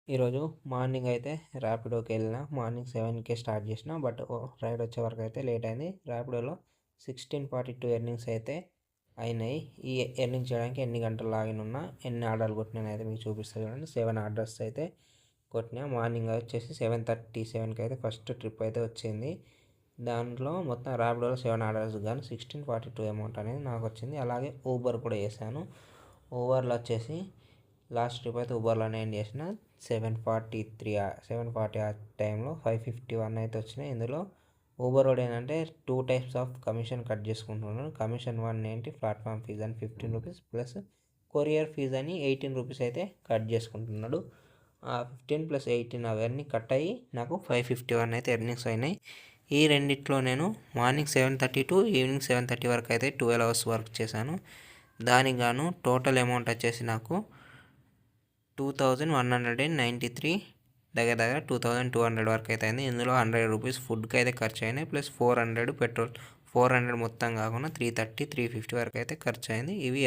ఈరోజు మార్నింగ్ అయితే ర్యాపిడోకి వెళ్ళిన. మార్నింగ్ 7కే స్టార్ట్ చేసిన. బట్ రైడ్ వచ్చే వరకు అయితే లేట్ అయింది. ర్యాపిడోలో 1642 ఎర్నింగ్స్ అయితే అయినాయి. ఈ ఎర్నింగ్ చేయడానికి ఎన్ని గంటలు లాగిన్ ఉన్నా, ఎన్ని ఆర్డర్లు కొట్టినా అయితే మీకు చూపిస్తాను చూడండి. 7 ఆర్డర్స్ అయితే కొట్టినా. మార్నింగ్ వచ్చేసి 7:37కి అయితే ఫస్ట్ ట్రిప్ అయితే వచ్చింది. దాంట్లో మొత్తం ర్యాపిడోలో 7 ఆర్డర్స్ కానీ 1642 అమౌంట్ అనేది నాకు వచ్చింది. అలాగే ఊబర్ కూడా చేశాను. ఊబర్లో వచ్చేసి లాస్ట్ ట్రిప్ అయితే ఊబర్లోనే ఎండ్ చేసిన. 7:40 ఆ టైంలో 551 అయితే వచ్చినాయి. ఇందులో ఊబర్ వాడు ఏంటంటే 2 టైప్స్ ఆఫ్ కమిషన్ కట్ చేసుకుంటున్నాను. కమిషన్ 1 ఏంటి, ప్లాట్ఫామ్ ఫీజ్ అని 15 రూపీస్ ప్లస్ కొరియర్ ఫీజ్ అని 18 రూపీస్ అయితే కట్ చేసుకుంటున్నాడు. ఆ 15 + 18 అవన్నీ కట్ అయ్యి నాకు 551 అయితే ఎర్నింగ్స్ అయినాయి. ఈ రెండిట్లో నేను మార్నింగ్ 7:30 టు ఈవినింగ్ 7:30 వరకు అయితే 12 అవర్స్ వర్క్ చేశాను. దానికి గాను టోటల్ అమౌంట్ వచ్చేసి నాకు 2193, దగ్గర 2200 వరకు అయితే అయింది. ఇందులో 100 రూపీస్ ఫుడ్కి అయితే ఖర్చు అయినాయి, ప్లస్ 400 పెట్రోల్. 400 మొత్తం కాకుండా 330, 350 వరకు అయితే ఖర్చు అయింది. ఇవి